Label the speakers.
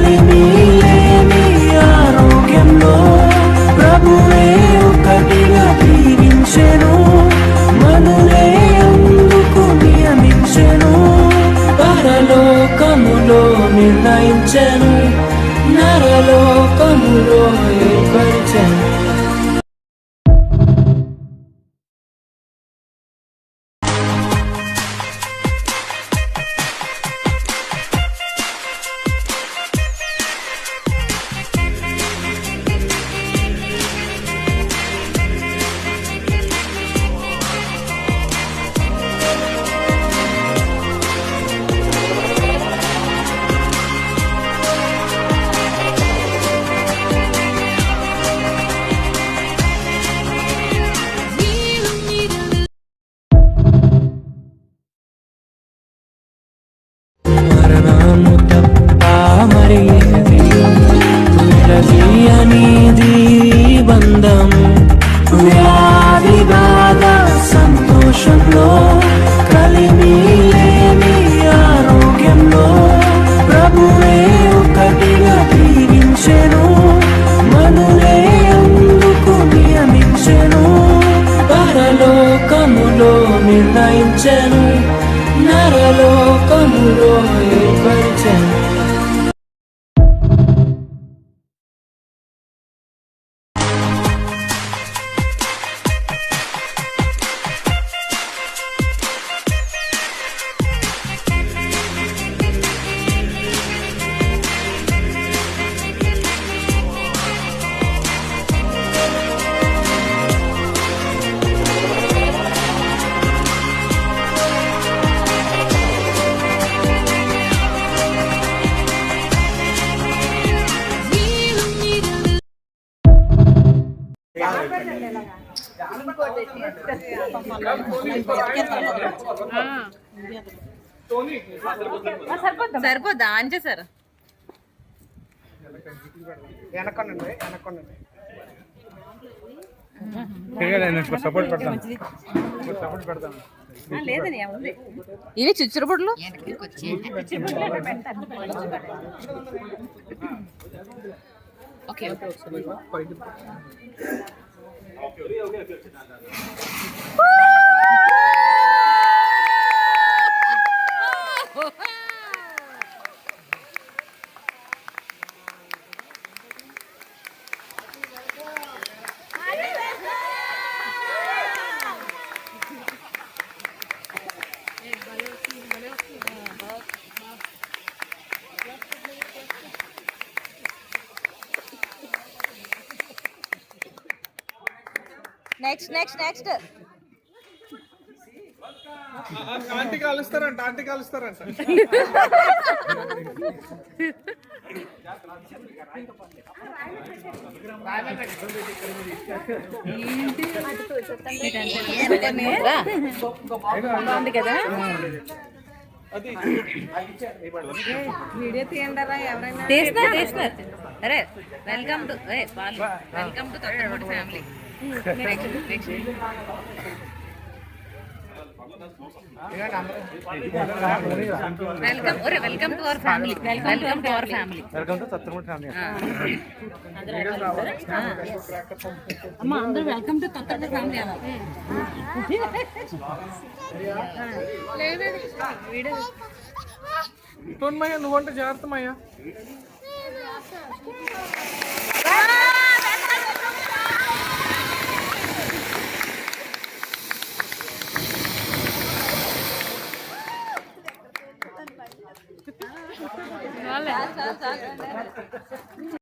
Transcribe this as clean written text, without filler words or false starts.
Speaker 1: కలిమి లేని ఆరోగ్యంలో ప్రభువే ఒకటిగా దీవించెను, మనులే అందుకు నియమించెను. పరలోకములో నిర్ణయించెను, నరలోకములో ఏర్పరిచెను. అనేది బంధం వ్యాధి బాధ సంతోషంలో కలిమి లేని ఆరోగ్యంలో ప్రభువే ఒకటిగా దీవించెను, మనులే అందుకు నియమించెను. పరలోకములో నిర్ణయించెను, నరలోకములో ఏర్పరిచెను.
Speaker 2: సరిపోద్దా అంతే సార్. ఇవి చిచ్చురబుడ్లు okay. Next next next
Speaker 3: aunty కాలుస్తారంట, ఆంటీ కాలుస్తారంట.
Speaker 2: బాగుంది కదా.
Speaker 4: వీడియో తీయండి ఎవరైనా.
Speaker 2: తీస్తున్నారు తీస్తున్నారు. అరే welcome to welcome to Thottamudi family. Welcome welcome to our family. Welcome to our family.
Speaker 3: Welcome to Thottamudi family.
Speaker 2: అమ్మ అందరూ వెల్కమ్ టు తొట్టమూడి ఫ్యామిలీ అలా.
Speaker 3: నువ్వంటే జాగ్రత్తమయ్యా.